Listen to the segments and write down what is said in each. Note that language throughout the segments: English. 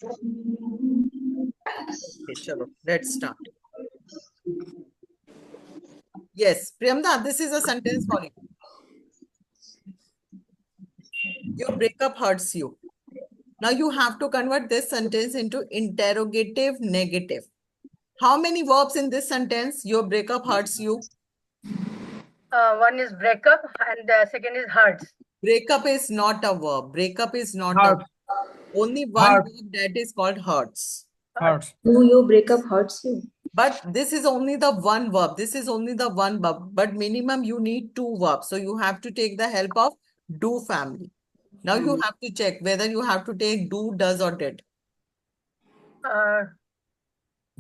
Okay, chalo, let's start. Yes, Priyamda, this is a sentence for you. Your breakup hurts you. Now you have to convert this sentence into interrogative negative. How many verbs in this sentence? Your breakup hurts you. One is breakup and the second is hurts. Breakup is not a verb. Breakup is not a Hurt. verb. Only one Hurt. verb, that is called hurts. Hurt. Do your breakup hurts you? But this is only the one verb. This is only the one verb. But minimum you need two verbs. So you have to take the help of do family. Now you have to check whether you have to take do, does, or did.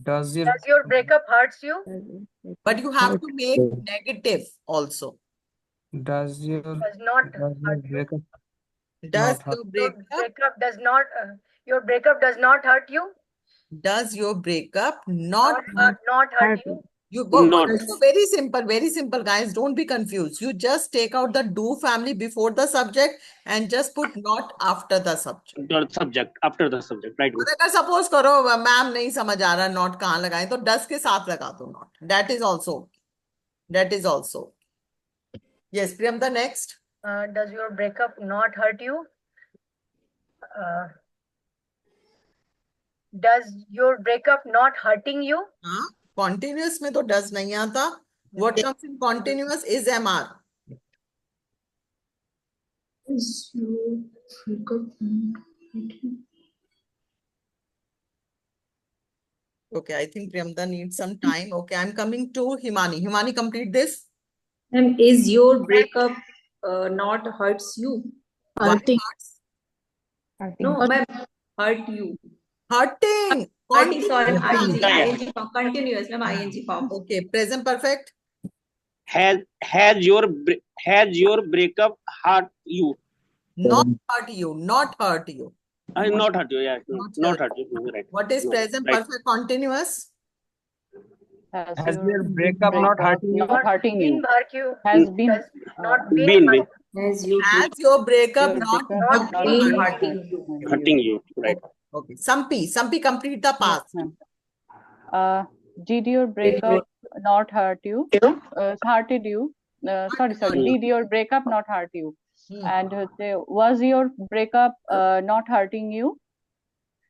Does your Does your breakup hurts you? But you have to make negative also. does your Does not does your hurt you? breakup Does not hurt? your Your breakup breakup does not. Your breakup does not hurt you. does your breakup not Not hurt you. you go Not. so very simple guys, don't be confused. You just take out the do family before the subject and just put not after the subject. The subject, after the subject, right? और अगर suppose करो ma'am नहीं समझ आ रहा not कहाँ लगाएं तो डस के साथ लगा दो not. That is also yes. Priyamda, next. Does your breakup not hurt you? Does your breakup not hurting you? हाँ, continuous में तो does नहीं आता. What comes in continuous is MR. Is your breakup hurting you? Okay, I think Priyamda needs some time. Okay, I'm coming to Himani. Himani, complete this. Ma'am, is your breakup not hurts you? Why Hurting. hurts? No, ma'am, hurt you. Hurting. Hurting, sorry, Continuous. ing form, continuous, ma'am, ing form. Okay, present perfect. Has your breakup hurt you? Not hurt you. Not hurt you. Not hurt you. Yeah, Not not hurt you. Right. What is No, present right. perfect continuous? Has your breakup not hurting you? Not hurting you. Hurt you. Has been Does not Been hurt. Has your Has your breakup your not breakup not not been been hurting you? hurting you, right? Okay. Sampi, complete the past. Yes, ma'am. Did your breakup not hurt you? Hurted you? Sorry. Did your breakup not hurt you? And was your breakup not hurting you?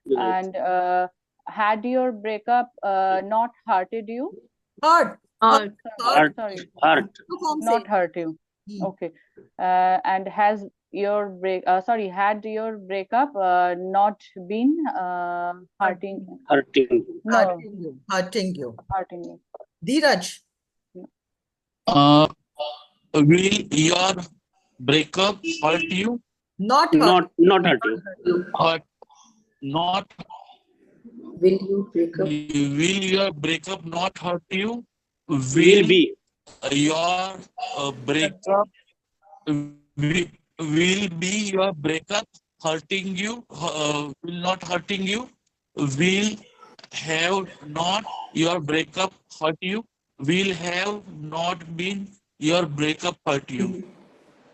Yes. And had your breakup not hurted you? Hurt. Hurt. Sorry, Hurt. not hurt you. Okay. And has your had your breakup not been hurting? Hurting. No, Hurting you. hurting you. Dheeraj. Will your breakup hurt you? Not hurt. Not hurt you. Hurt. Not. Will you break up? Will your breakup not hurt you? Will be. Your breakup will be your breakup hurting you? Will not hurting you? Will have not your breakup hurt you? Will have not been your breakup hurt you?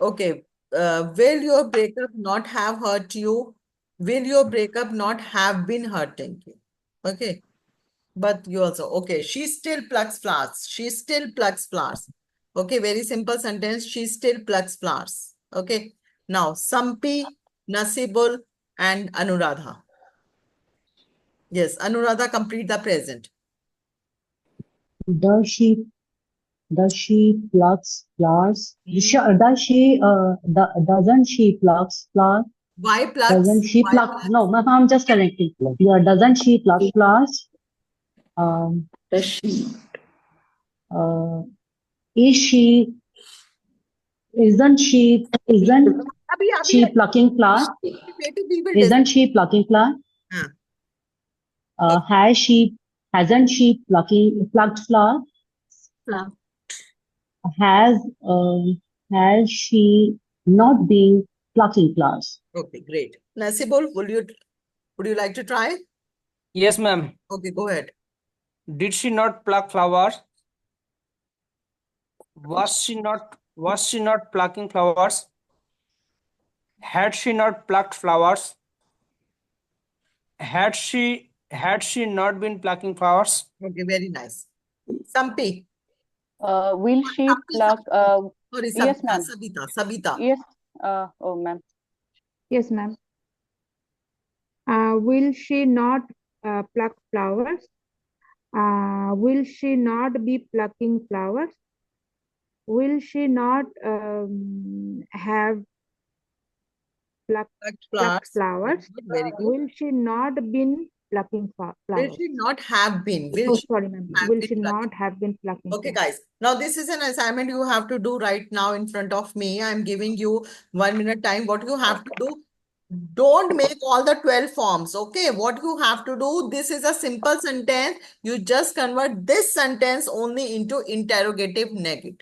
Okay. Will your breakup not have hurt you? Will your breakup not have been hurting you? Okay. But you also, okay, she still plucks flowers. She still plucks flowers. Okay, very simple sentence. She still plucks flowers. Okay. Now, Sampi, Nasibul, and Anuradha. Yes, Anuradha, complete the present. Does she plucks flowers? Doesn't she plucks flowers? Why plucks? Doesn't she Why pluck? plucks? No, I'm just correcting. Yeah, doesn't she pluck flowers? Does she? Isn't she plucking flowers? Isn't she plucking flowers? Hasn't she plucked flowers? Has she not been plucking flowers? Okay, great. Nasibul, would you like to try? Yes, ma'am. Okay, go ahead. Did she not pluck flowers? Was she not plucking flowers? Had she not plucked flowers? Had she not been plucking flowers? Okay, very nice. Sampi. Will she Sampi, pluck? Sorry, Yes, Sabita, ma'am. Sabita. Yes. Oh, ma'am. Yes, ma'am. Will she not pluck flowers? Will she not be plucking flowers? Will she not have plucked flowers? Very good. Will she not been plucking Will flowers? she not have been? Will Oh, she sorry, ma'am. have Will been she plucking? not have been plucking Okay, flowers? guys. Now this is an assignment you have to do right now in front of me. I'm giving you 1 minute time. What you have to do, don't make all the 12 forms. Okay, what you have to do, this is a simple sentence. You just convert this sentence only into interrogative negative.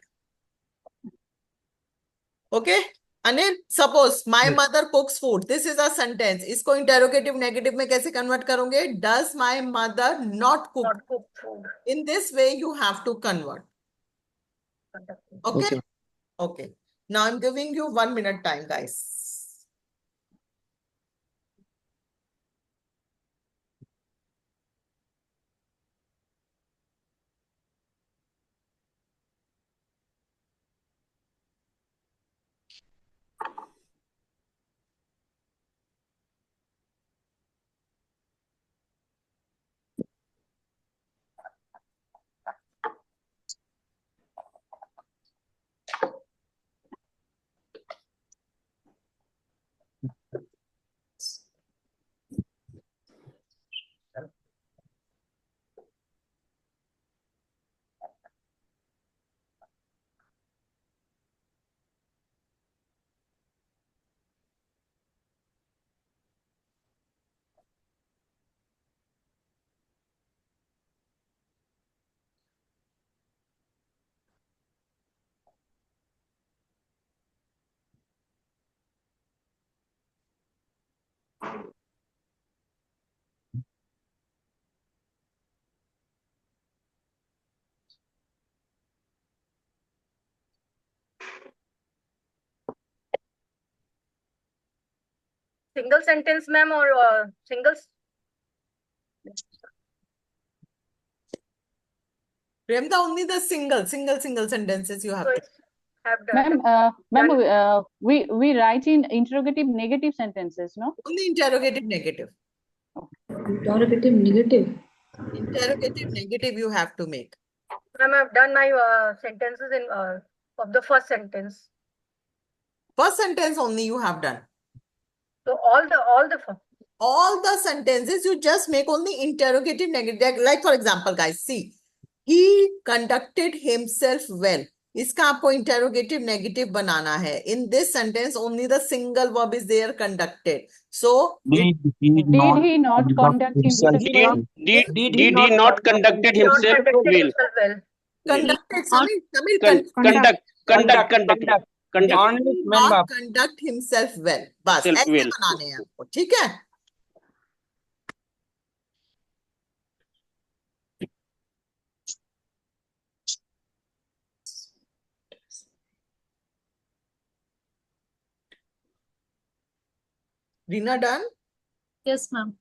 Okay, Anil, suppose my mother cooks food. This is a sentence. इसको interrogative negative में कैसे convert करोगे? Does my mother not cook? Not cook food. In this way, you have to convert. Okay? Okay. Now I'm giving you 1 minute time, guys. Single sentence, ma'am, or singles? Remember, only the single sentences you have So to. it's have done. Ma'am, we write in interrogative negative sentences, no? Only interrogative negative. Interrogative negative. Interrogative negative you have to make. Ma'am, I've done my sentences in of the first sentence. First sentence only you have done. So all the sentences you just make only interrogative negative. Like for example, guys, see, he conducted himself well. इसका आपको interrogative negative बनाना है. In this sentence, only the single verb is there, conducted. So, Did he not conduct himself well? Did he not conducted himself well? Conducted, Samir, conduct. not conduct himself well. बस ऐसे बनाने हैं आपको, ठीक है? Rina done? Yes, ma'am.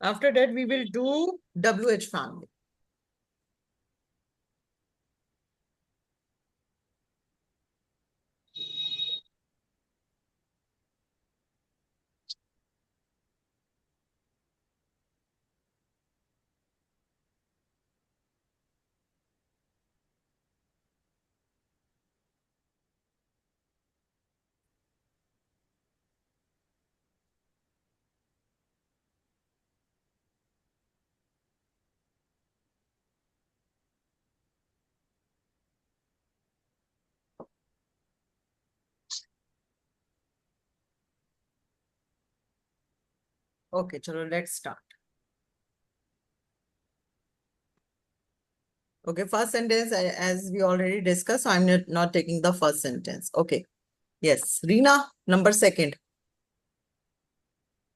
After that, we will do WH family. Okay, chalo, let's start. Okay, first sentence, as we already discussed, so I'm not taking the first sentence. Okay. Yes. Rina, number second.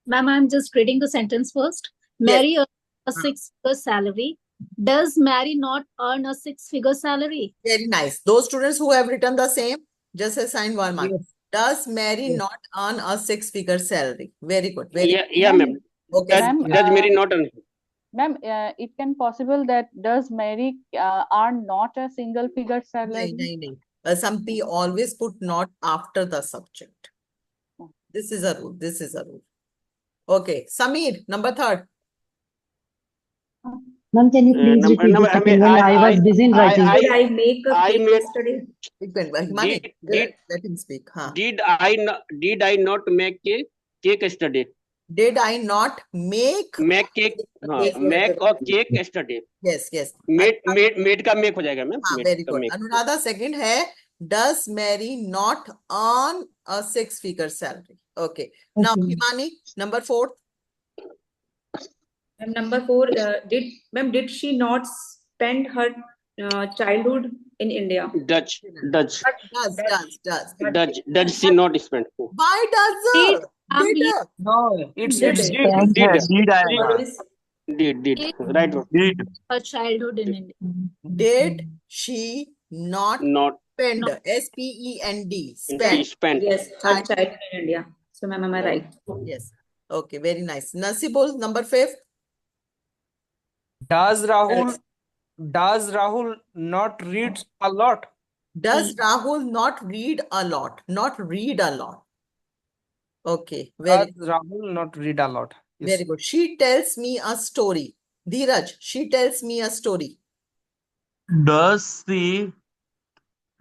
Ma'am, I'm just reading the sentence first. Mary earns a 6-figure salary, Does Mary not earn a six-figure salary? Very nice. Those students who have written the same, just assign 1 mark. Yes. Does Mary Yes. not earn a six-figure salary? Very good. Very Yeah, yeah, ma'am. okay. Ma'am, Does Mary not earn? Ma'am, it can possible that does Mary earn not a single figure salary? No. Some P always put not after the subject. This is a rule. This is a rule. Okay. Samir, number 3rd. Ma'am, can you please repeat the second one? I was busy in writing. Did I make a I cake made- yesterday? Himani, let him speak. Did I not make a cake yesterday? Did I not make Make cake, Yes, make a cake yesterday. yes. Made का make हो जाएगा ma'am. हाँ, very good. Anuradha, second है, does Mary not earn a six-figure salary? Okay. Now, Okay. Himani, number 4th. And number 4, did she not spend her childhood in India? Does Does she not spend? Why does did No, it's Did. did. Did. Right. Did. Her childhood in India. did she not Not spend? SPEND. Spend. spent. Yes, her childhood in India. So, ma'am, am I right? Yes. Okay, very nice. Nasibul, number 5th. Does Rahul not read a lot? Does Rahul not read a lot? Not read a lot. Okay, Does Rahul not read a lot? Yes. very good. She tells me a story. Dheeraj, she tells me a story. Does she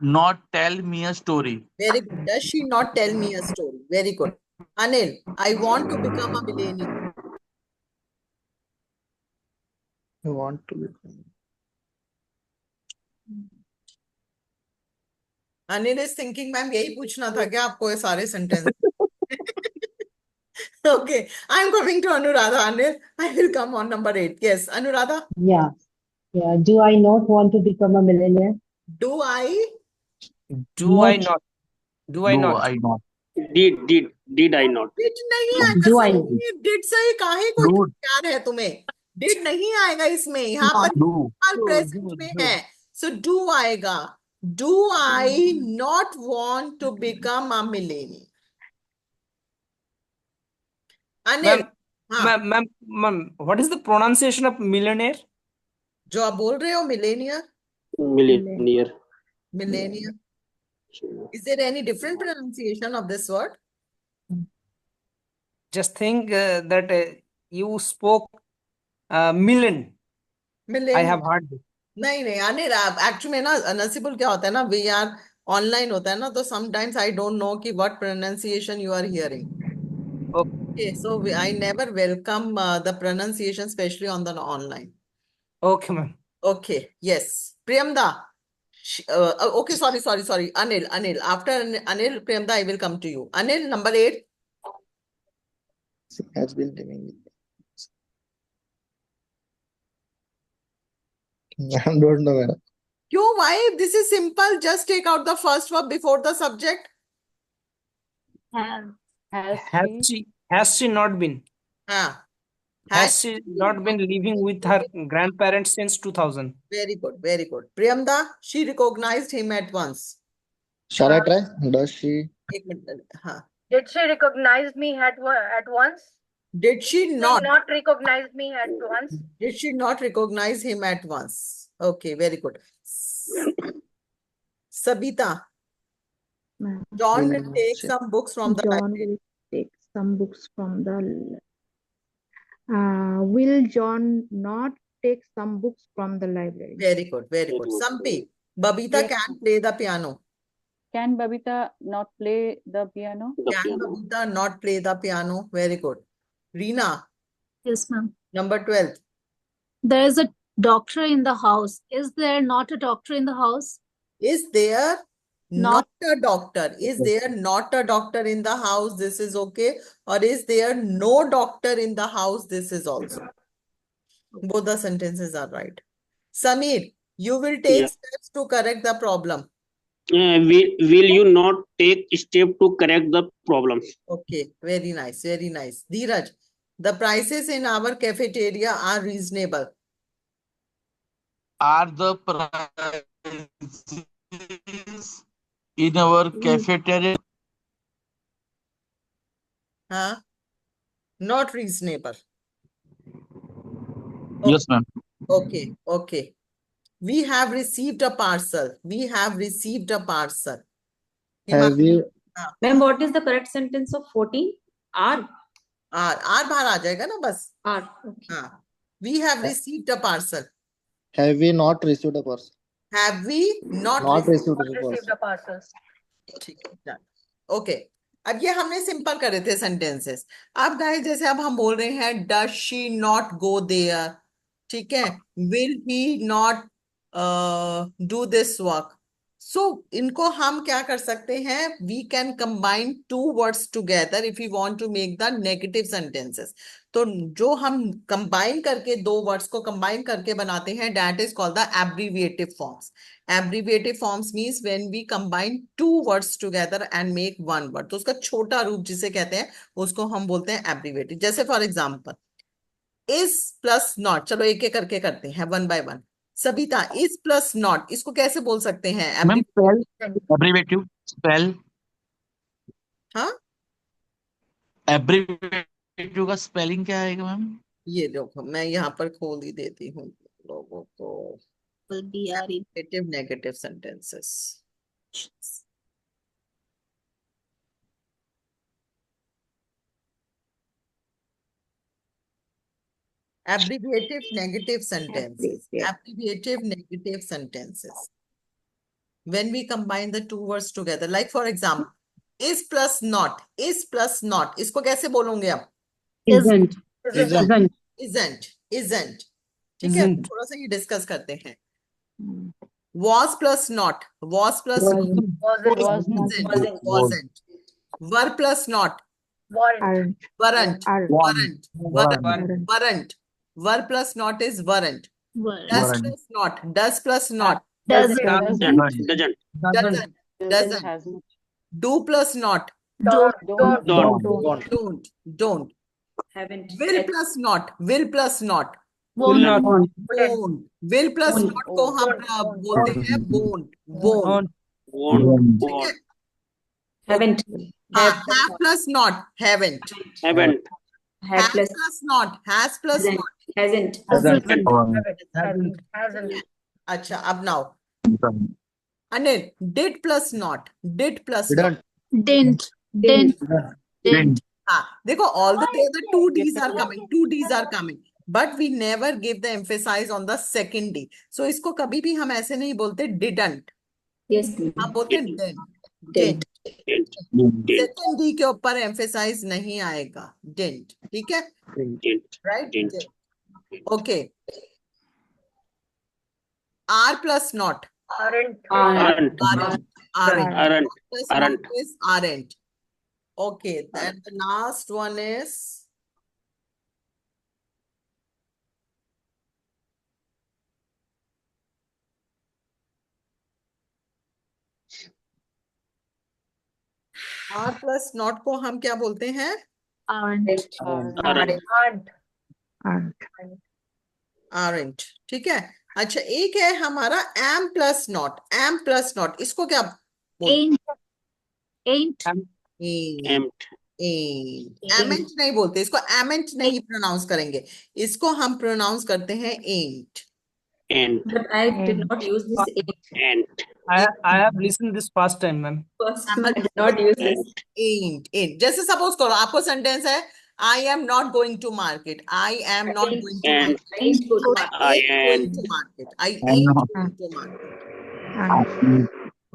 not tell me a story? Very good. Does she not tell me a story? Very good. Anil, I want to become a millionaire. You want to become. Anil is thinking, ma'am यही पूछना था क्या आपको ये सारे sentence? Okay, I'm coming to Anuradha. Anil, I will come on number 8. Yes, Anuradha. Yeah. Do I not want to become a millionaire? Do I? Do I not? Do I No, not? I not. Did I not? Did नहीं आएगा Do I? सही. Did सही काहे को Do. प्यार है तुम्हें? Did नहीं आएगा इसमें. यहाँ पर Do. present में है. So do आएगा. Do I not want to become a millionaire? Anil, हाँ, Ma'am, what is the pronunciation of millionaire? जो आप बोल रहे हो millennial, Millionaire. is there any different pronunciation of this word? Just think that you spoke million. I Millennial. have heard this. नहीं Anil, actually ना नसीबुल क्या होता है ना, we are online होता है ना, तो sometimes I don't know कि what pronunciation you are hearing. Okay, so I never welcome the pronunciation, especially on the online. Okay, ma'am. Okay, yes. Priyamda. Okay, sorry. Anil. After Anil, Priyamda, I will come to you. Anil, number 8. She has been living with me. I don't know, madam. Why? This is simple. Just take out the first verb before the subject. Has she not been? Has she not been living with her grandparents since 2000? Very good. Priyamda, she recognized him at once. Shall I try? Does she? एक minute, हाँ. Did she recognize me at once? Did she not? Not recognize me at once. Did she not recognize him at once? Okay, very good. Sabita, Ma'am. John will take some books from the John library. will take some books from the. Will John not take some books from the library? Very good. Sampi, Babita can play the piano. Can Babita not play the piano? Can Babita not play the piano? Very good. Reena, Yes, ma'am. number 12. There is a doctor in the house. Is there not a doctor in the house? Is there Not- not a doctor? Is there not a doctor in the house? This is okay. Or is there no doctor in the house? This is also. Both the sentences are right. Samir, you will take Yeah. steps to correct the problem. Will you not take step to correct the problems? Okay, very nice. Dheeraj, the prices in our cafeteria are reasonable. are the prices in our cafeteria? Huh? Not reasonable. Yes, ma'am. Okay, okay. We have received a parcel. We have received a parcel. Have you Ma'am, what is the correct sentence of 14? R. R बाहर आ जाएगा ना बस. R. Okay. हाँ. We have received a parcel. have we not received a parcel? Have we not Not received? received a Received parcel. the parcels. ठीक है, done. Okay. अब ये हमने सिंपल करे थे सेंटेंसेस. अब गाइस जैसे अब हम बोल रहे हैं does she not go there. ठीक है. Will he not do this work. So इनको हम क्या कर सकते हैं? We can combine two words together if you want to make the negative sentences. तो जो हम कंबाइन करके दो वर्ड्स को कंबाइन करके बनाते हैं that is called the abbreviative forms. Abbreviative forms means when we combine two words together and make one word. तो उसका छोटा रूप जिसे कहते हैं उसको हम बोलते हैं एब्रीविएटिव. जैसे for example is plus not. चलो एक एक करके करते हैं one by one. Sabita, is plus not इसको कैसे बोल सकते हैं? Ma'am, spell abbreviative. Spell हाँ, abbreviative का spelling क्या आएगा मैम? ये देखो मैं यहाँ पर खोल ही देती हूँ लोगों को. Negative sentences. Abbreviative negative sentences. Abbreviative negative sentences. When we combine the two words together, like for example, is plus not. Is plus not. इसको कैसे बोलोगे आप? Isn't. Isn't. Isn't. ठीक है, Isn't. थोड़ा सा ये डिस्कस करते हैं. Was plus not. Was plus Wasn't. not. Wasn't. Were plus not. Warrant. Aren't. Weren't. Aren't. Weren't. Were plus not is weren't. Were. Does plus not. Does plus not. Doesn't. Doesn't. Hasn't. Do plus not. Don't. Don't. Haven't. Will plus not. Will plus not. Will not. Won't. Will plus Won't. not को हम बोलते हैं won't. Won't. ठीक है. Haven't. हाँ, have plus not. Haven't. Haven't. Have Has plus. plus not. Has plus Hasn't. not. Hasn't. Hasn't. अच्छा, अब now. Anil, did plus not. Did plus not. Didn't. Didn't. हाँ, देखो all the two D's are coming. Two D's are coming. But we never give the emphasis on the second D. So इसको कभी भी हम ऐसे नहीं बोलते didn't. Yes. हम बोलते हैं didn't. Didn't. Second D के ऊपर emphasize नहीं आएगा. Didn't. ठीक है? Right? Didn't. Okay. R plus not. Aren't. Aren't. Aren't. Plus not Aren't. is aren't. Okay. Then the last one is R plus not को हम क्या बोलते हैं? Aren't. Aren't. ठीक है. अच्छा, एक है हमारा am plus not. Am plus not इसको क्या बोलते Ain't. हैं? Amped. Ament नहीं बोलते इसको. Ament नहीं प्रोनाउंस करेंगे. इसको हम प्रोनाउंस करते हैं ain't. And. But I did not use this ain't. And. I have listened this first time, ma'am. First time I did not use this. Ain't. जैसे सपोज करो आपको सेंटेंस है I am not going to market. I am not going to And. market. Ain't good. I Going am. to market. I ain't going to market.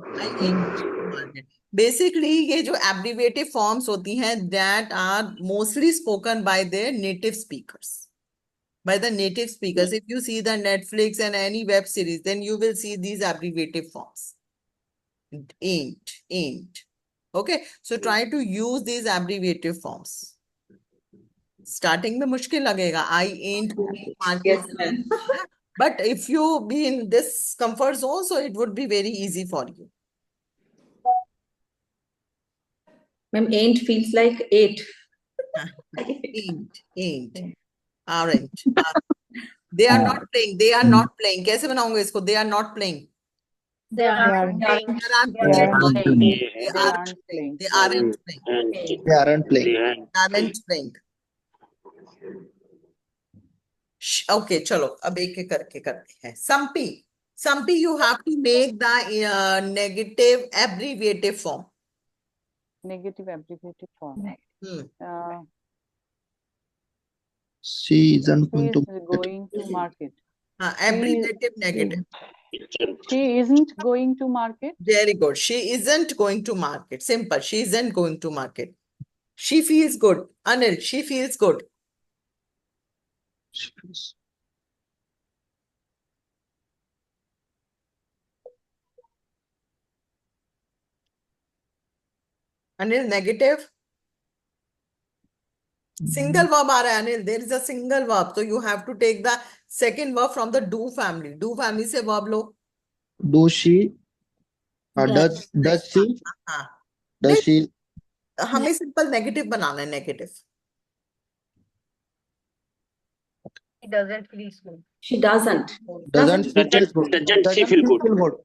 I ain't going to market. Basically, ये जो abbreviative forms होती हैं that are mostly spoken by their native speakers. By the native speakers. If you see the Netflix and any web series, then you will see these abbreviative forms. Ain't. Okay. So try to use these abbreviative forms. Starting में मुश्किल लगेगा. I ain't going to market. Yes, ma'am. But if you be in this comfort zone, so it would be very easy for you. Ma'am, ain't feels like eight. Ain't. Aren't. They are not playing. They are not playing. कैसे बनाऊंगा इसको? They are not playing. They aren't They playing. They aren't They playing. aren't They They aren't aren't playing. playing. They aren't playing. They aren't playing. They aren't playing. Okay, चलो अब एक एक करके करते हैं. Sampi, you have to make the negative abbreviative form. Negative abbreviated form. She isn't She going is to going to market. Abbreviative negative. She isn't going to market. Very good. She isn't going to market. Simple. She isn't going to market. She feels good. Anil, she feels good. Anil, negative. Single verb aa raha hai, Anil. There is a single verb. So you have to take the second verb from the do family. Do family se verb lo. do she does she हाँ. does she हमें simple negative बनाना है. Negative. She doesn't feel good. She doesn't. doesn't she feel good? Doesn't she feel good?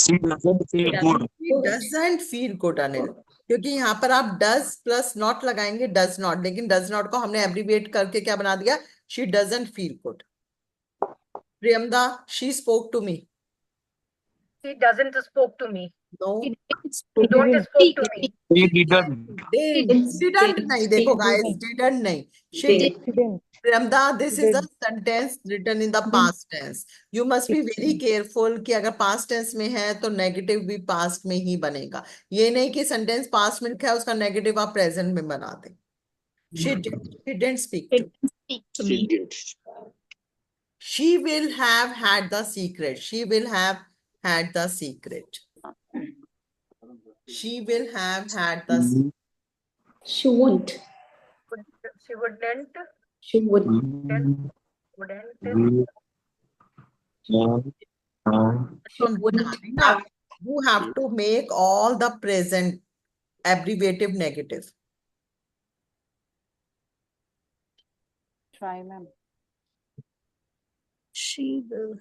She doesn't feel good. She doesn't feel good, Anil. क्योंकि यहाँ पर आप does plus not लगाएंगे does not, लेकिन does not को हमने abbreviate करके क्या बना दिया? She doesn't feel good. Priyamda, she spoke to me. She doesn't spoke to me. No. She don't spoke to me. She didn't. Didn't नहीं. देखो guys, didn't नहीं. She did. Priyamda, this is a sentence written in the past tense. You must be very careful कि अगर past tense में है तो negative भी past में ही बनेगा. ये नहीं कि sentence past में लिखा है उसका negative आप present में बना दें. She didn't speak to me. She didn't. She will have had the secret. She will have had the secret. She will have had the secret. She won't. She wouldn't. She would. Wouldn't. You have to make all the present abbreviative negative. Try, ma'am. She will.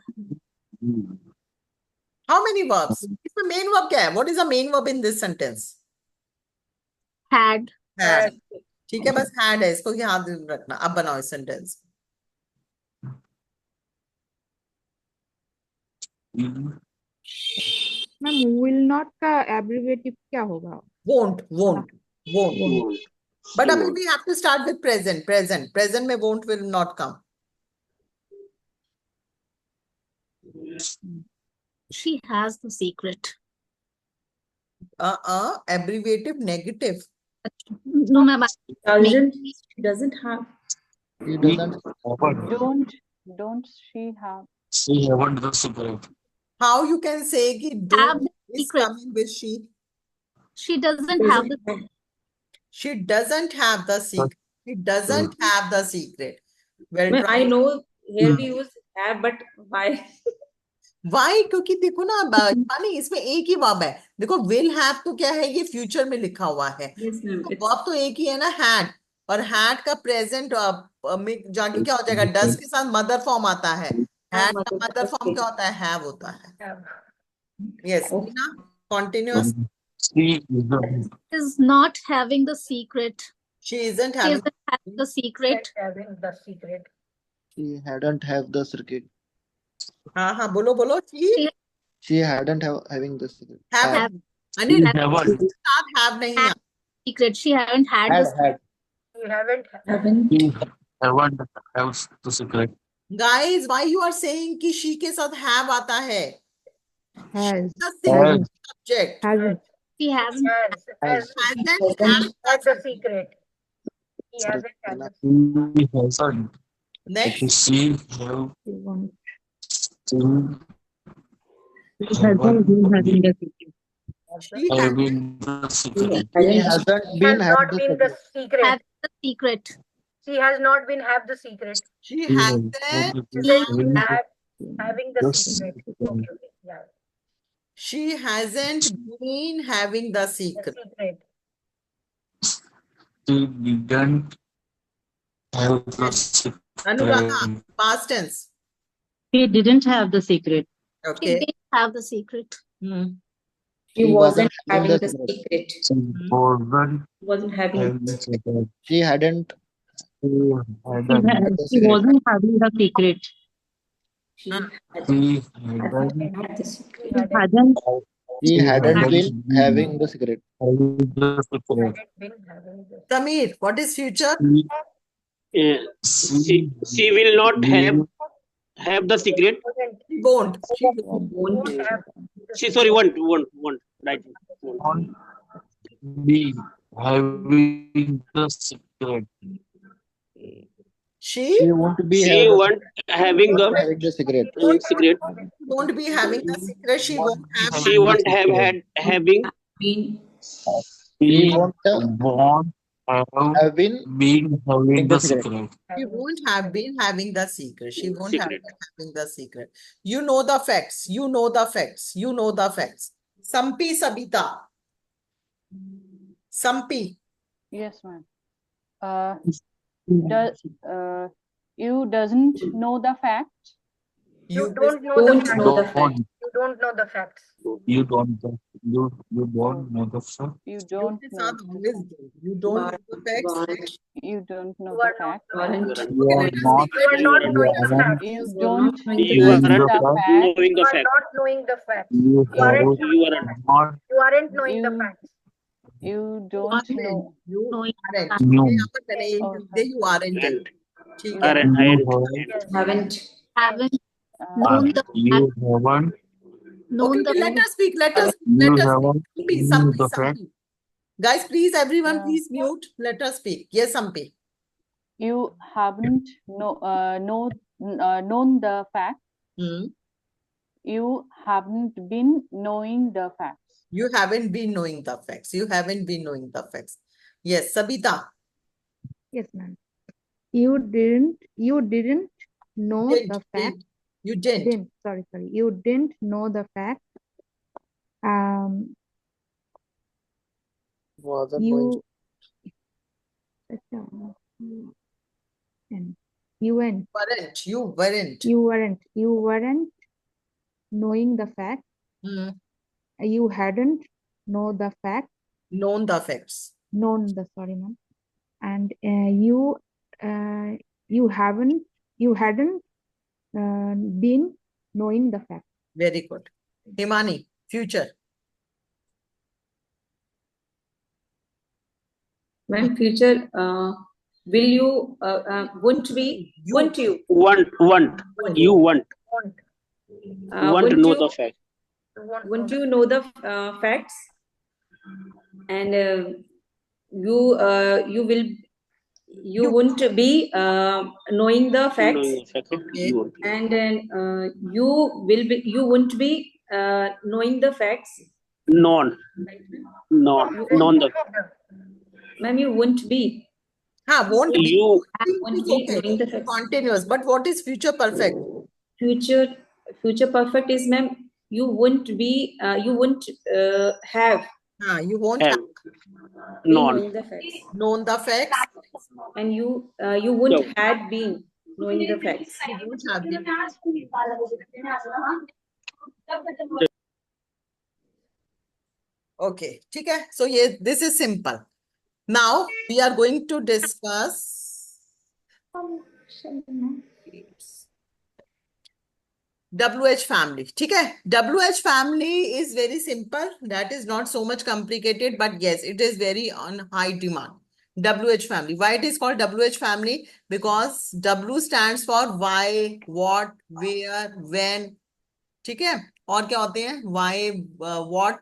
How many verbs? इसमें main verb क्या है? What is the main verb in this sentence? Had. Had. ठीक है, बस had है, इसको याद रखना. अब बनाओ इस sentence. मैम will not का abbreviative क्या होगा? Won't. But अभी we have to start with present. Present में won't will not come. She has the secret. Abbreviative negative. No, ma'am. She doesn't have. He doesn't. Don't she have? She haven't the secret. How you can say कि Have don't the is secret. coming with she? She doesn't have the. She doesn't have the secret. She doesn't have the secret. Well I tried. know here we use have, but why? Why? क्योंकि देखो ना पानी इसमें एक ही verb है. देखो will have तो क्या है, ये फ्यूचर में लिखा हुआ है. Yes, ma'am. तो वर्ब तो एक ही है ना, had. और had का प्रेजेंट जाके क्या हो जाएगा? does के साथ मदर फॉर्म आता है. had का मदर फॉर्म क्या होता है? have होता है. Yes. Meena, continuous. She Is not having the secret. She isn't She having. isn't having the secret. Having the secret. She hadn't have the secret. हाँ बोलो. She hadn't having the secret. Have. Anil, haven't. साथ have नहीं है. Secret. She haven't had the secret. You haven't. Haven't have the secret. Guys, why you are saying कि she के साथ have आता है? Has. The same subject. Hasn't. She hasn't. Hasn't Had the secret. He hasn't had the secret. He hasn't. Next. She have. She Having the secret. He hasn't been Has have not the been the secret. secret. Have the secret. She has not been have the secret. She hasn't. Having the secret. Okay. Yeah. She hasn't been having the The secret. secret. She didn't have the secret. Anuradha, past tense. He didn't have the secret. She Okay. didn't have the secret. She wasn't having the secret. secret. Wasn't having it. She hadn't He had the he secret. wasn't having the secret. She hadn't had the secret. He hadn't He hadn't been having the secret. Samir, what is future? She will not have the secret. She won't. She Won't. Sorry, won't, right. Won't be having the secret. She She won't be She won't having the having the secret. secret. won't be having the secret. She won't have. She won't have having Been She He won't won't have been been having the the secret. secret. She won't have been having the secret. She won't have secret. been having the secret. You know the facts. You know the facts. You know the facts. Sampi Sabita. Sampi. Yes, ma'am. You doesn't know the fact. You You don't know don't the facts. know the fact. You don't know the facts. You don't know the fact. You don't This know. are always good. You don't know the facts. You don't know You the are not fact. Aren't. You are not You are not knowing the facts. You You don't are You know aren't the fact. knowing the You are fact. not knowing the facts. you aren't- You are not You aren't knowing the You- facts. You don't know. You Knowing aren't. new. यहाँ पर मैंने एक Oh, लिख दिया, you aren't. and ठीक है. aren't. Haven't. haven't Uh, known the You haven't known Okay, the let us speak. Let us you let us haven't speak. known Sampi, the fact. Sampi. Guys, please, everyone, Yeah. please mute. Let us speak. Yes, Sampi. you haven't known the fact. Hmm. You haven't been knowing the facts. You haven't been knowing the facts. You haven't been knowing the facts. Yes, Sabita. Yes, ma'am. You didn't know the fact. You didn't. Sorry. You didn't know the fact. Wasn't going. You weren't knowing the fact. Hmm. You hadn't know the fact. Known the facts. Sorry, ma'am. And you hadn't been knowing the fact. Very good. Himani, future. When future, will you, won't we, won't you? Want. You want. Won't. Want to Won't know you, the fact. won't you know the facts? And you won't be knowing the facts. Knowing the fact. Okay. You want. And then you won't be knowing the facts. Known the Ma'am, you won't be. Won't be. you Won't be Okay. knowing the facts. Continuous. But what is future perfect? Future perfect is, ma'am, you won't be, you won't have You won't have have been known. knowing the facts. known the facts. And you wouldn't No. had been knowing the facts. You won't have been. Okay. ठीक है. So this is simple. Now we are going to discuss WH family. ठीक है. WH family is very simple. That is not so much complicated, but yes, it is very on high demand. WH family. Why it is called WH family? Because W stands for why, what, where, when. ठीक है. और क्या होते हैं? Why, what,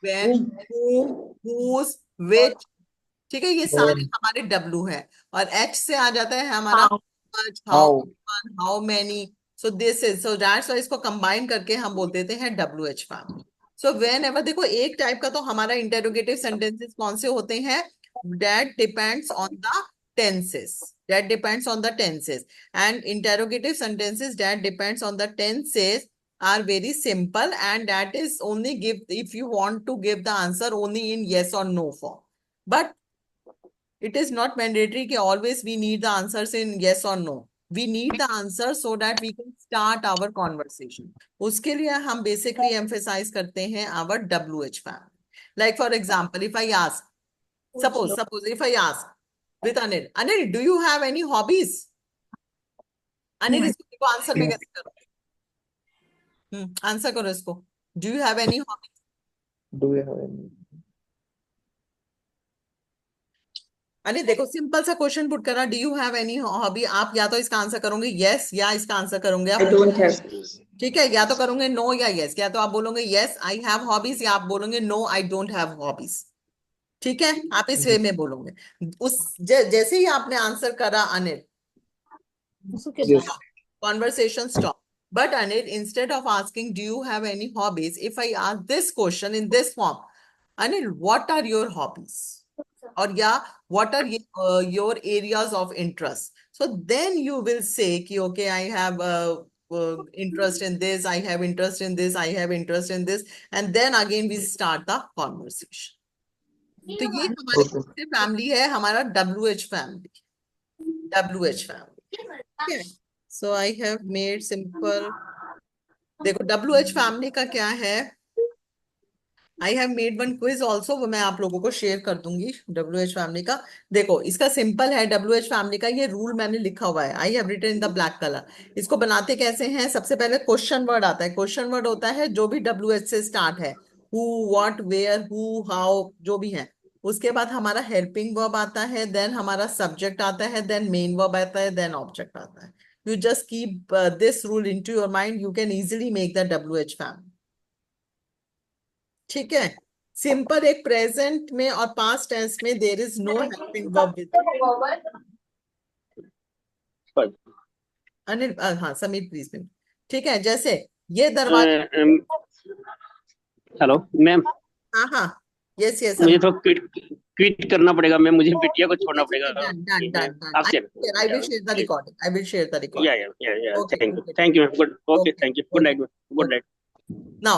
when, whom, whose, which. ठीक है. ये सारे हमारे W है. और H से आ जाता है हमारा how, how many. So this is, so that's why इसको combine करके हम बोल देते हैं WH family. So whenever देखो एक टाइप का तो हमारा interrogative sentences कौन से होते हैं? That depends on the tenses. That depends on the tenses. And interrogative sentences that depends on the tenses are very simple, and that is only give if you want to give the answer only in yes or no form. But it is not mandatory that always we need the answers in yes or no. We need the answer so that we can start our conversation. उसके लिए हम basically emphasize करते हैं our WH family. Like for example, if I ask, suppose if I ask with Anil, Anil, do you have any hobbies? Anil, इसको answer में कैसे करो? Answer करो इसको. Do you have any hobbies? Do you have any? अरे देखो, simple सा question put करा, do you have any hobby. आप या तो इसका आंसर करोगे यस, या इसका आंसर करोगे आप I don't have. ठीक है, या तो करोगे नो या यस. या तो आप बोलोगे यस आई हैव हॉबीज, या आप बोलोगे no I don't have hobbies. ठीक है, आप इस वे में बोलोगे. जैसे ही आपने आंसर करा Anil, Yes. conversation stop. But Anil, instead of asking do you have any hobbies, if I ask this question in this form, Anil, what are your hobbies? Or yeah, what are your areas of interest? So then you will say ki, okay, I have interest in this, I have interest in this, I have interest in this, and then again we start the conversation. तो ये हमारी family है, हमारा WH family. WH family. Okay. So I have made simple. देखो WH family का क्या है, I have made one quiz also, वो मैं आप लोगों को शेयर कर दूंगी. WH फैमिली का देखो, इसका सिंपल है. WH फैमिली का ये रूल मैंने लिखा हुआ है, I have written in the black color. इसको बनाते कैसे हैं, सबसे पहले क्वेश्चन वर्ड आता है. क्वेश्चन वर्ड होता है जो भी WH से स्टार्ट है, who, what, where, who, how, जो भी है. उसके बाद हमारा हेल्पिंग वर्ब आता है, देन हमारा सब्जेक्ट आता है, देन मेन वर्ब आता है, देन ऑब्जेक्ट आता है. You just keep this rule into your mind. You can easily make the WH family. ठीक है. सिंपल एक प्रेजेंट में और पास्ट टेंस में there is no helping verb with. Anil, हाँ समीर प्लीज. ठीक है, जैसे ये दरवाजा. Hello ma'am. हाँ हाँ, यस यस. मुझे तो क्विट करना पड़ेगा मैम, मुझे बिटिया को छोड़ना पड़ेगा. I will share the recording. I will share the recording. Yeah. Okay, Thank you. Good. Okay, thank you. Good night. Good night. Now,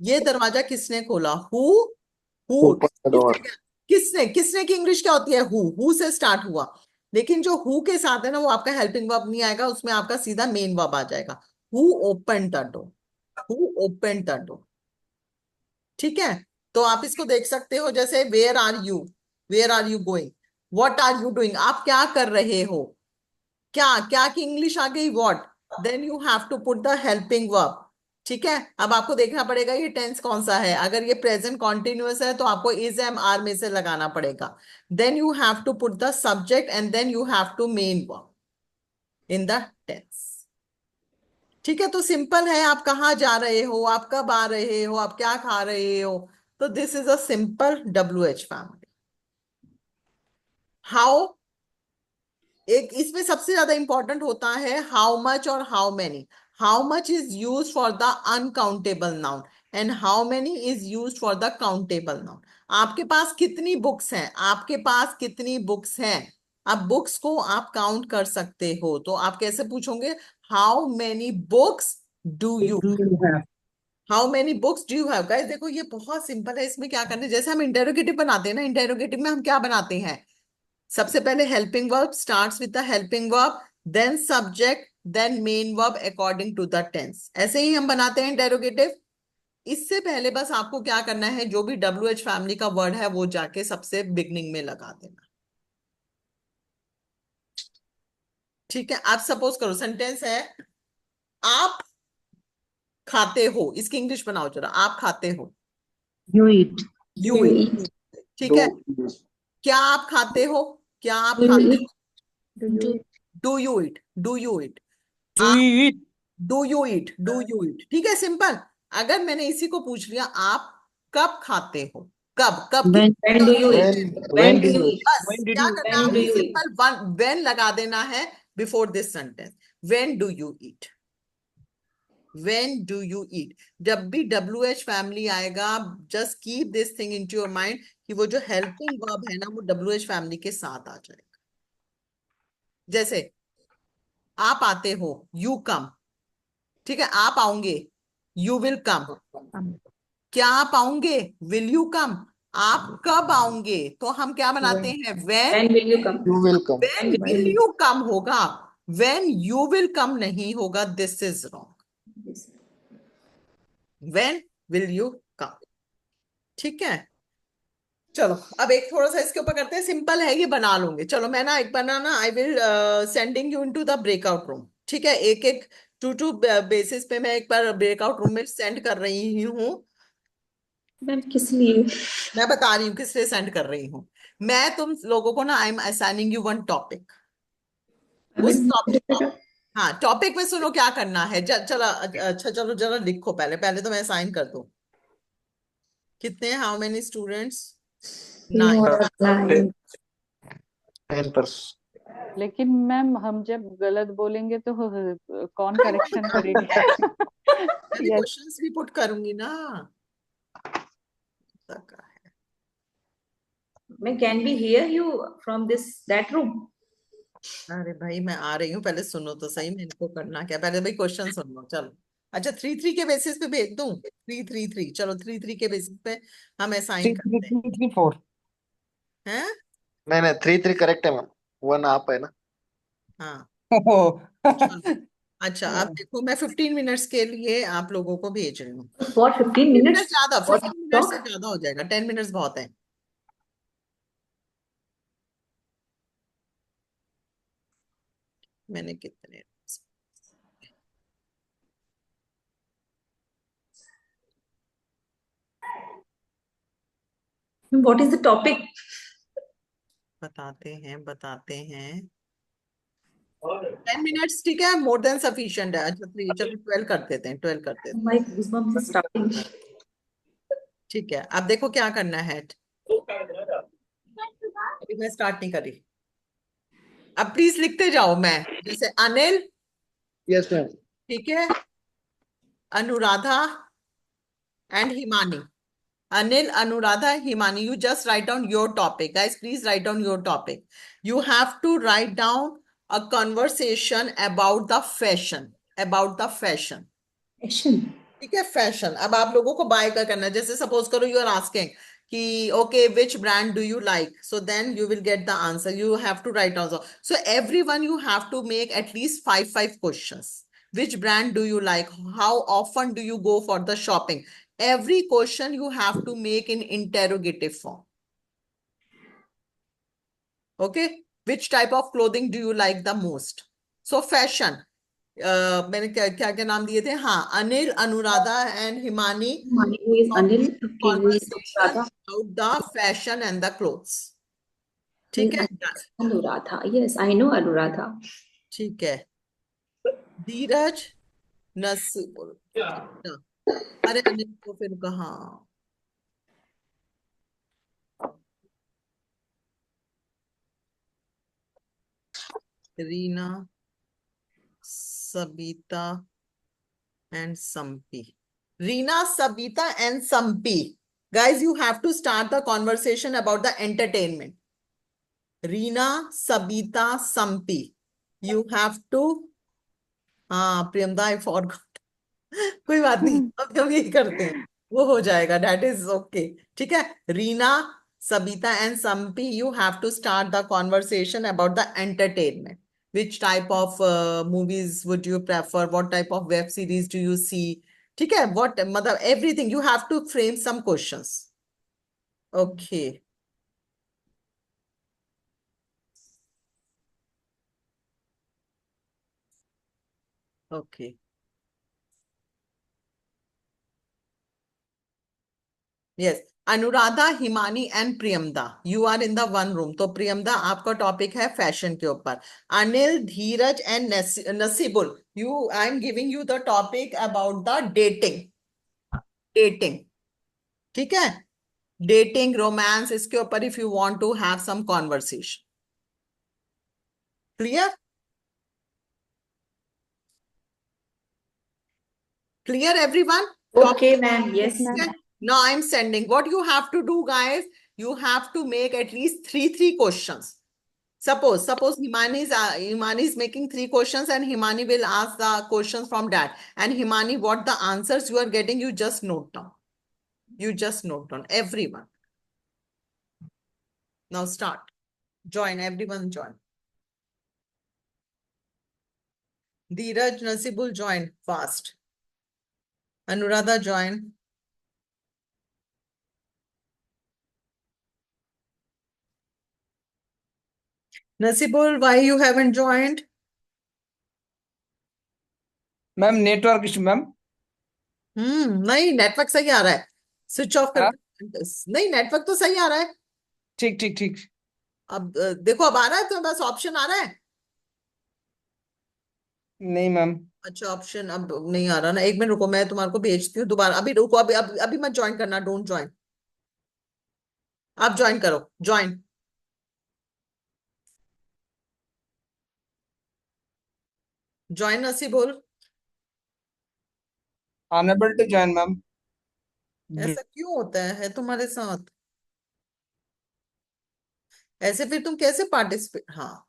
ये दरवाजा किसने खोला? Who? किसने की इंग्लिश क्या होती है? Who से स्टार्ट हुआ. लेकिन जो who के साथ है ना, वो आपका हेल्पिंग वर्ब नहीं आएगा, उसमें आपका सीधा मेन वर्ब आ जाएगा. Who opened the door? Who opened the door? ठीक है. तो आप इसको देख सकते हो, जैसे where are you going, what are you doing, आप क्या कर रहे हो. क्या की इंग्लिश आ गई what, then you have to put the helping verb. ठीक है. अब आपको देखना पड़ेगा ये टेंस कौन सा है. अगर ये प्रेजेंट कॉन्टिन्यूअस है तो आपको इज एम आर में से लगाना पड़ेगा. Then you have to put the subject and then you have to main verb in the tense. ठीक है. तो सिंपल है, आप कहाँ जा रहे हो, आप कब आ रहे हो, आप क्या खा रहे हो. तो this is a simple WH family. How, एक इसमें सबसे ज्यादा इंपॉर्टेंट होता है हाउ मच और how many. How much is used for the uncountable noun and how many is used for the countable noun. आपके पास कितनी बुक्स हैं, आपके पास कितनी बुक्स हैं. अब बुक्स को आप काउंट कर सकते हो, तो आप कैसे पूछोगे, how many books do you have. How many books do you have. Guys देखो, ये बहुत सिंपल है. इसमें क्या करना है, जैसे हम इंटेरोगेटिव बनाते हैं ना, इंटेरोगेटिव में हम क्या बनाते हैं, सबसे पहले helping verb starts with the helping verb, then subject, then main verb according to the tense. ऐसे ही हम बनाते हैं इंटेरोगेटिव. इससे पहले बस आपको क्या करना है, जो भी WH फैमिली का वर्ड है वो जाके सबसे बिगनिंग में लगा देना. ठीक है. आप सपोज करो सेंटेंस है, आप खाते हो, इसकी इंग्लिश बनाओ जरा. आप खाते हो, You eat. You eat. ठीक है. क्या आप खाते हो, क्या आप खाते हो. Do you eat. Do you eat. Do you eat. Do you eat. ठीक है, सिंपल. अगर मैंने इसी को पूछ लिया, आप कब खाते हो, कब When do you eat? When do you eat? बस क्या करना है, सिंपल when लगा देना है before this sentence. when do you eat. When do you eat. जब भी WH फैमिली आएगा, just keep this thing into your mind कि वो जो हेल्पिंग वर्ब है ना, वो WH फैमिली के साथ आ जाएगा. जैसे आप आते हो, यू कम. ठीक है. आप आओगे, यू विल कम. क्या आप आओगे, विल यू कम. आप कब आओगे, तो हम क्या बनाते हैं, When will you come? You will come. when will you come होगा. when you will come नहीं होगा, this is wrong. When will you come? ठीक है, चलो अब एक थोड़ा सा इसके ऊपर करते हैं, सिंपल है ये, बना लूंगे. चलो मैं ना एक बार ना I will sending you into the breakout room. ठीक है, एक एक टू बेसिस पे मैं एक बार ब्रेकआउट रूम में सेंड कर रही हूँ. मैम किस लिए? मैं बता रही हूँ किस लिए सेंड कर रही हूँ. मैं तुम लोगों को ना I am assigning you one topic. उस टॉपिक, हाँ टॉपिक में सुनो क्या करना है. चलो अच्छा, चलो जरा लिखो, पहले पहले तो मैं असाइन कर दूं. कितने, हाउ मेनी स्टूडेंट्स? 9. 10%. लेकिन मैम हम जब गलत बोलेंगे तो कौन करेक्शन करेगा? मैं Yes. क्वेश्चंस भी पुट करूंगी ना. मैं can be here you from this that room. अरे भाई मैं आ रही हूँ, पहले सुनो तो सही, मैं इनको करना क्या, पहले भाई क्वेश्चन सुन लो. चलो अच्छा, 3-3 के बेसिस पे भेज दूं. 3-3-3, चलो 3-3 के बेसिस पे हम असाइन करते हैं. 3-3-3-4 हैं? नहीं 3-3 करेक्ट है मैम. 1 आप है ना. हाँ Oh. चलो. अच्छा अब देखो, मैं 15 मिनट्स के लिए आप लोगों को भेज रही हूँ. फॉर 15 मिनट्स ज्यादा, 15 मिनट्स से ज्यादा हो जाएगा, 10 मिनट्स बहुत है. मैंने कितने, व्हाट इज द टॉपिक? बताते हैं 10 मिनट्स. ठीक है, मोर देन सफिशिएंट है. अच्छा 3, चलो 12 कर देते हैं, 12 कर देते हैं. My goosebumps is starting. ठीक है, अब देखो क्या करना है. अभी मैं स्टार्ट नहीं करी. अब प्लीज लिखते जाओ. मैं जैसे अनिल, यस मैम. ठीक है, Anuradha and Himani. Anil, Anuradha, Himani, you just write down your topic. Guys, please write down your topic. You have to write down a conversation about the fashion. About the fashion. Fashion. ठीक है, fashion. अब आप लोगों को bye का करना है. जैसे सपोज करो यू आर आस्किंग कि okay which brand do you like, so then you will get the answer. You have to write also. So everyone you have to make at least 5 questions. Which brand do you like? How often do you go for the shopping? Every question you have to make in interrogative form. Okay? Which type of clothing do you like the most? So fashion. मैंने क्या क्या क्या नाम दिए थे? हाँ, Anil, Anuradha and Himani. Who is Anil? Okay, who is Conversation Anuradha? about the fashion and the clothes. ठीक है, Anuradha. Yes, I know Anuradha. ठीक है. धीरज, नसीब. अरे अनिल को फिर कहाँ? Reena, Sabita and Sampi. Reena, Sabita and Sampi. Guys, you have to start the conversation about the entertainment. Reena, Sabita, Sampi. You have to. हाँ प्रियमदा, आई फॉरगॉट. कोई बात नहीं, अब हम यही करते हैं, वो हो जाएगा. That is okay. ठीक है, Reena, Sabita and Sampi, you have to start the conversation about the entertainment. Which type of movies would you prefer? What type of web series do you see? ठीक है, what मतलब everything you have to frame some questions. Okay. Okay. Yes. Anuradha, Himani and Priyamada, you are in the one room. तो प्रियमदा आपका topic है fashion के ऊपर. Anil, Dheeraj and Nasibul, you I am giving you the topic about the dating. Dating, ठीक है, dating, romance, इसके ऊपर if you want to have some conversation. Clear? Clear everyone? Okay, ma'am. Yes, ma'am. Now I'm sending. What you have to do, guys, you have to make at least three questions. Suppose Himani is making 3 questions and Himani will ask the questions from that. And Himani, what the answers you are getting, you just note down. You just note down, everyone. Now start. Join, everyone join. Dheeraj, Nasibul, join fast. Anuradha, join. Nasibul, why you haven't joined? Ma'am network issue ma'am. नहीं network सही आ रहा है. Switch off कर. हाँ? नहीं network तो सही आ रहा है. ठीक ठीक ठीक. अब देखो अब आ रहा है, तो बस ऑप्शन आ रहा है. नहीं मैम. अच्छा ऑप्शन अब नहीं आ रहा ना. 1 मिनट रुको, मैं तुम्हारे को भेजती हूँ दोबारा. अभी रुको, अभी मत ज्वाइन करना. Don't join. आप ज्वाइन करो. Join. Join Nasibul. Unable to join ma'am. ऐसा क्यों होता है तुम्हारे साथ? ऐसे फिर तुम कैसे पार्टिसिपेट? हाँ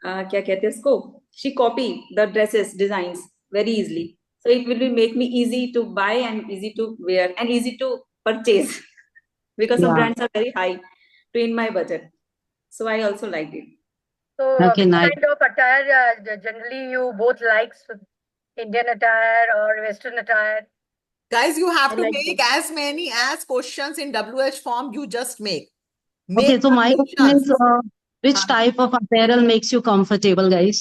क्या कहते हैं उसको, she copy the dresses designs very easily, so it will be make me easy to buy and easy to wear and easy to purchase because some Yeah. brands are very high to in my budget, so I also liked it. So, Okay, which nice. kind of attire generally you both likes? Indian attire or Western attire? guys, you have I to like make both. as many as questions in WH form. You just make Okay, so the my question questions. is, which type of apparel makes you comfortable, guys?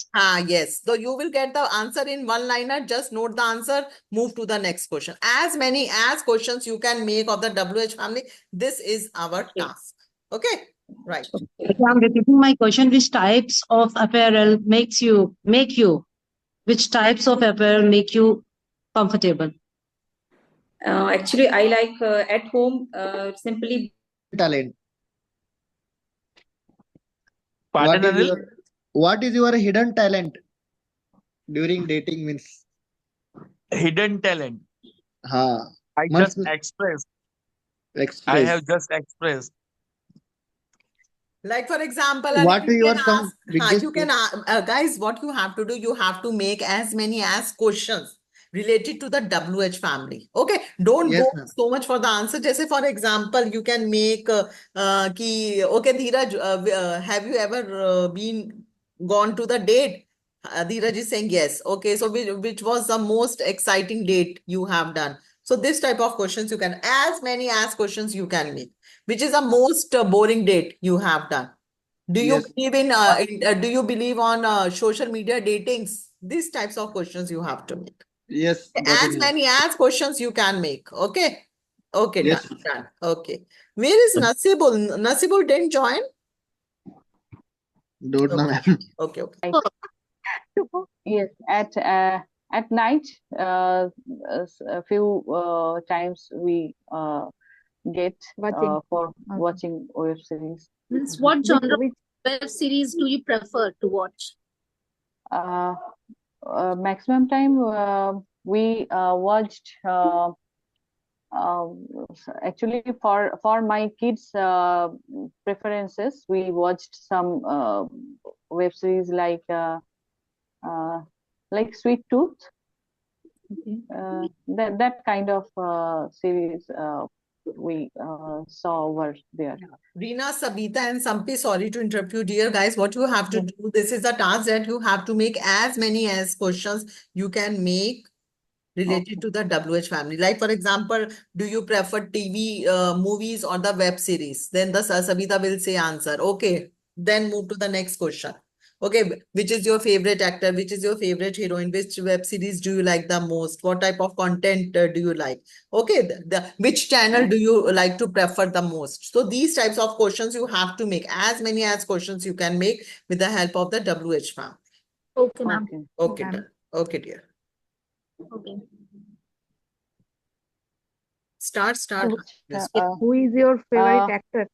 Yes. So you will get the answer in one liner. Just note the answer. Move to the next question. As many as questions you can make of the WH family. This is our task. Okay. Right. Okay, I'm repeating my question. Which types of apparel which types of apparel make you comfortable? Actually I like at home simply Talent. Pardon, Anil? What is your hidden talent during dating means? Hidden talent. हाँ. I Must just expressed. I express. have just expressed. Like for example, What you are your can some ask, biggest you can guys, what you have to do, you have to make as many as questions related to the WH family. Okay, don't Yes, go ma'am. so much for the answer. Just for example, you can make okay, Dheeraj, have you ever been gone to the date? Dheeraj is saying yes. Okay, so which was the most exciting date you have done? So this type of questions you can, as many as questions you can make. Which is the most boring date you have done? Do you Yes. believe do you believe on social media datings? These types of questions you have to make. Yes. Got As it, ma'am. many as questions you can make. Okay. Okay, Yes. done. Okay. Where is Nasibul? Nasibul didn't join? Don't know, ma'am. Okay, okay. Yes, at night, a few times we get Watching. for Okay. watching web series. Means what genre Which, web series do you prefer to watch? maximum time we watched actually for my kids preferences, we watched some web series like Sweet Tooth. Okay. That kind of series we saw over there. Reena, Sabita, and Sampi, sorry to interrupt you, dear guys. What you have to do, this is a task that you have to make as many as questions you can make related to the WH family. Like, for example, do you prefer TV movies or the web series? Then the Sabita will say answer. Okay. Then move to the next question. Okay. Which is your favorite actor? Which is your favorite heroine? Which web series do you like the most? What type of content do you like? Okay. Which channel do you like to prefer the most? So these types of questions you have to make as many as questions you can make with the help of the WH family. Okay, ma'am. Okay. Okay, Ma'am. done. Okay, dear. Okay. Start. Yes. Who is your favorite actor?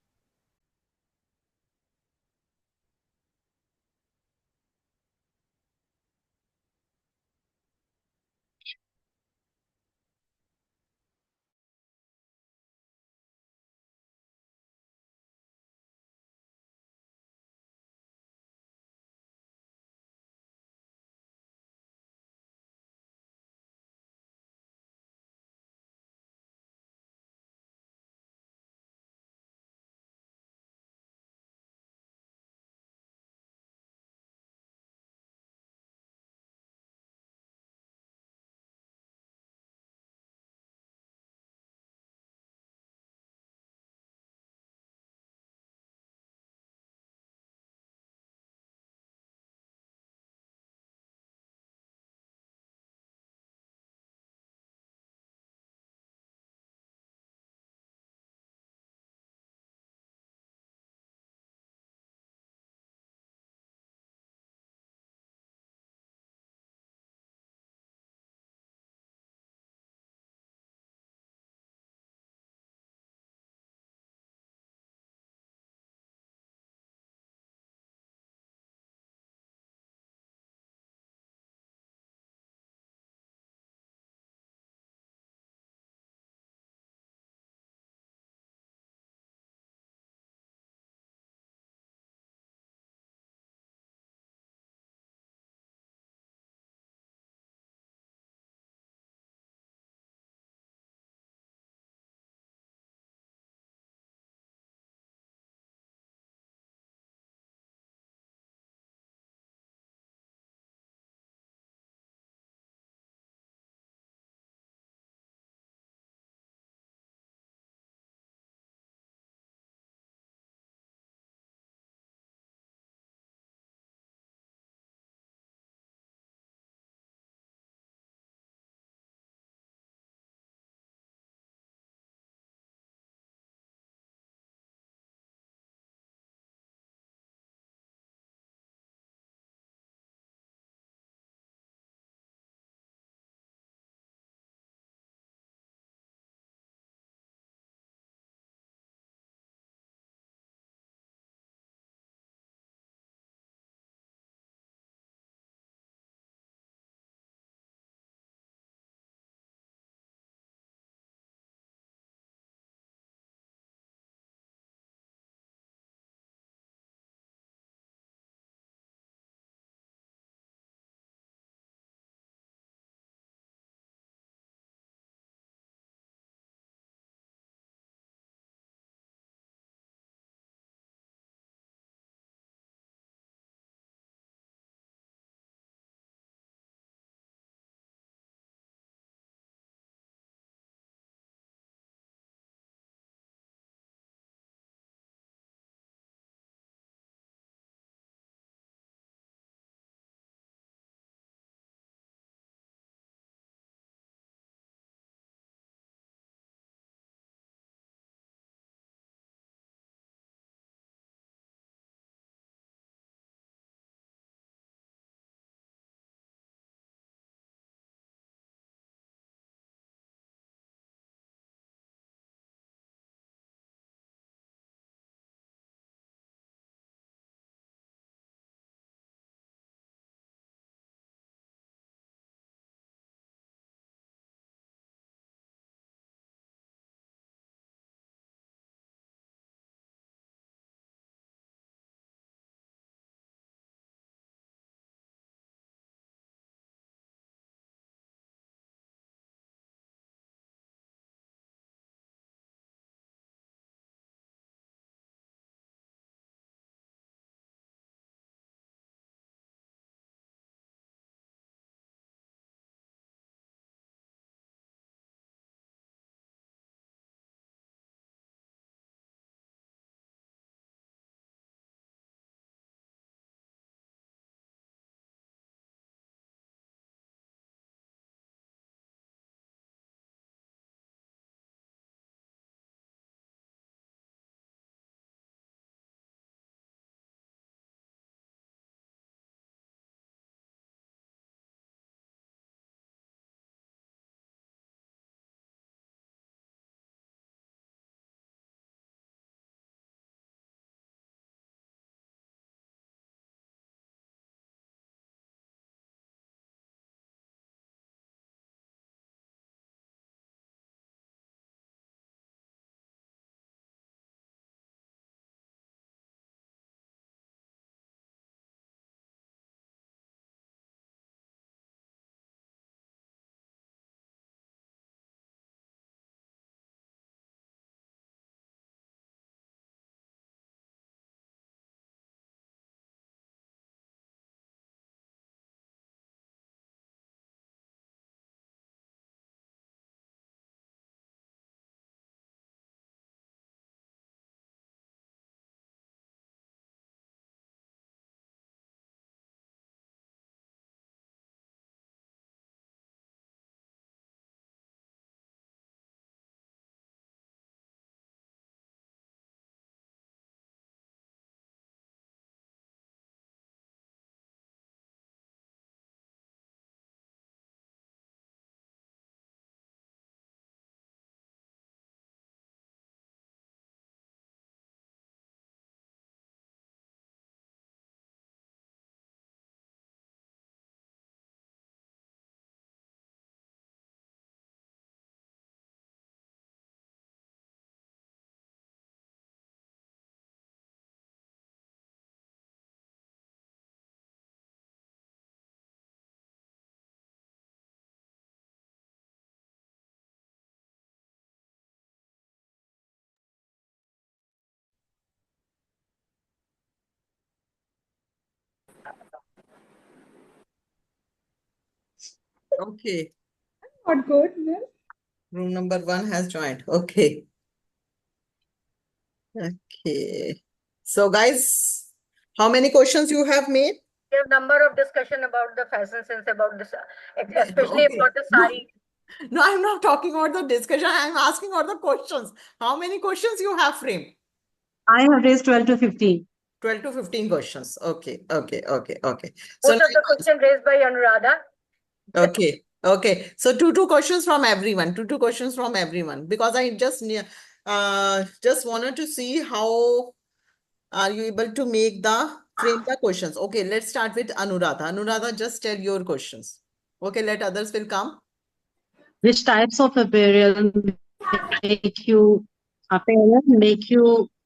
Okay. Not good, ma'am. Room number 1 has joined. Okay. Okay. So guys, how many questions you have made? We have number of discussion about the fashion sense, about this, especially Okay. about the sari. No, I'm not talking about the discussion. I'm asking about the questions. How many questions you have framed? I have raised 12 to 15. 12 to 15 questions. Okay. So Most of the question raised by Anuradha. okay. So two questions from everyone. Two questions from everyone. Because I just wanted to see how are you able to frame the questions. Okay, let's start with Anuradha. Anuradha, just tell your questions. Okay, let others will come. Which types of apparel make you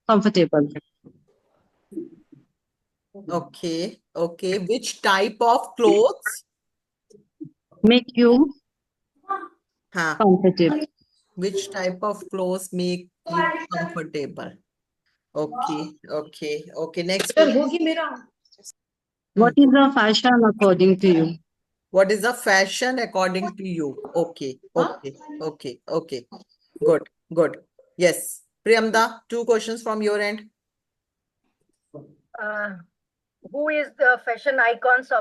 comfortable? Okay. Which type of clothes Make you comfortable. Which type of clothes make you comfortable? Okay. Next question. What is the fashion according to you? What is the fashion according to you? Okay. Good. Yes. Priyamda, two questions from your end. Who is the fashion icons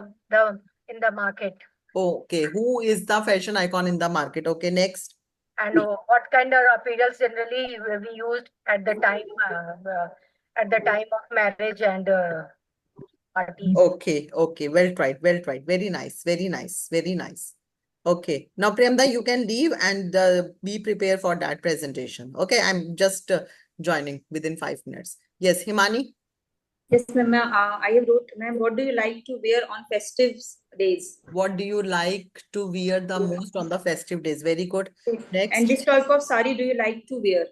in the market? Okay. Who is the fashion icon in the market? Okay. Next. And what kind of apparels generally we used at the time of marriage and parties? Okay. Well tried. Very nice. Okay. Now, Priyamda, you can leave and be prepared for that presentation. Okay. I'm just joining within 5 minutes. Yes, Himani. Yes, ma'am. I have wrote, ma'am, what do you like to wear on festive days? What do you like to wear the most on the festive days? Very good. Next. And which type of sari do you like to wear?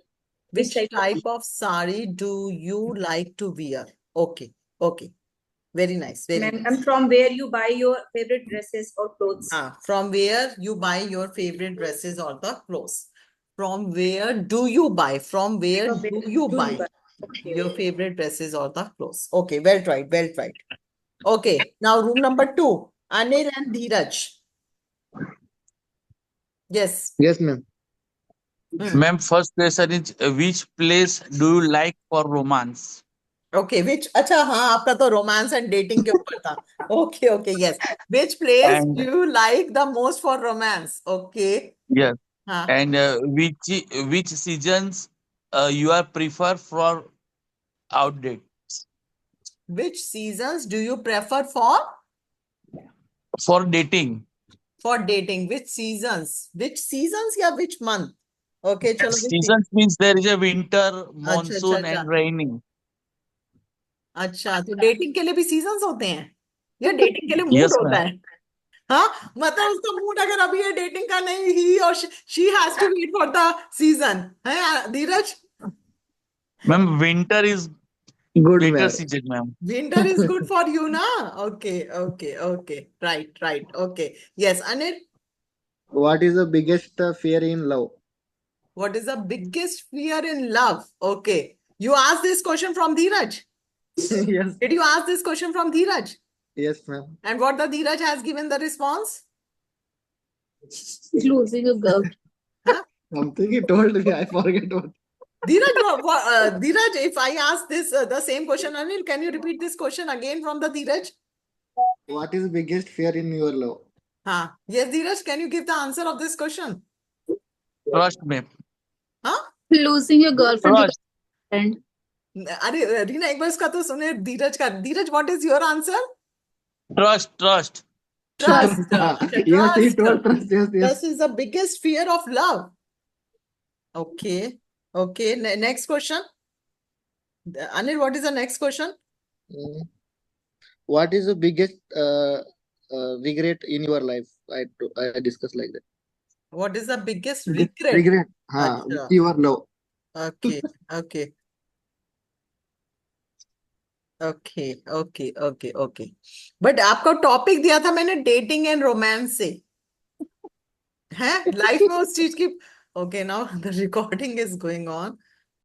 Which type of sari do you like to wear? Okay. Very nice. Ma'am, and from where you buy your favorite dresses or clothes? From where you buy your favorite dresses or the clothes? From where do you buy? From where do you buy your favorite dresses or the clothes? Okay, well tried. Okay, now room number 2, Anil and Dheeraj. Yes. Yes, ma'am. Ma'am, first question is which place do you like for romance? Okay, which अच्छा हाँ आपका तो romance and dating के ऊपर था. Okay, yes. Which place do you like the most for romance? Okay. Yes. हाँ. And which seasons you are prefer for outdate? Which seasons do you prefer for dating? For dating. Which seasons? Which seasons या which month? Okay, चलो. Seasons means there is a winter, monsoon, and raining. अच्छा, तो dating के लिए भी seasons होते हैं या dating के लिए mood Yes, होता ma'am. है? हाँ, मतलब उसका mood अगर अभी है dating का नहीं, he or she has to wait for the season. है धीरज? Ma'am, winter is good better season, ma'am. Winter is good for you, na? Okay. Right. Okay. Yes, Anil. What is the biggest fear in love? What is the biggest fear in love? Okay. You asked this question from Dheeraj? Yes. Did you ask this question from Dheeraj? Yes, ma'am. And what the Dheeraj has given the response? Losing a girl. Something he told me, I forget what. Dheeraj, Dheeraj, if I ask this the same question, Anil, can you repeat this question again from the Dheeraj? What is the biggest fear in your love? Yes, Dheeraj, can you give the answer of this question? Trust, ma'am. Losing your girlfriend to Trust. the friend. अरे रीना एक बार इसका तो सुने धीरज का. Dheeraj, what is your answer? Trust. Trust. Yes, he told trust. Yes. Trust is the biggest fear of love. Okay. Next question. Anil, what is the next question? What is the biggest regret in your life? I discussed like that. What is the biggest regret? Regret. Achha. Your love. Okay. But आपको topic दिया था मैंने dating and romance से है life में उस चीज की. Okay now the recording is going on.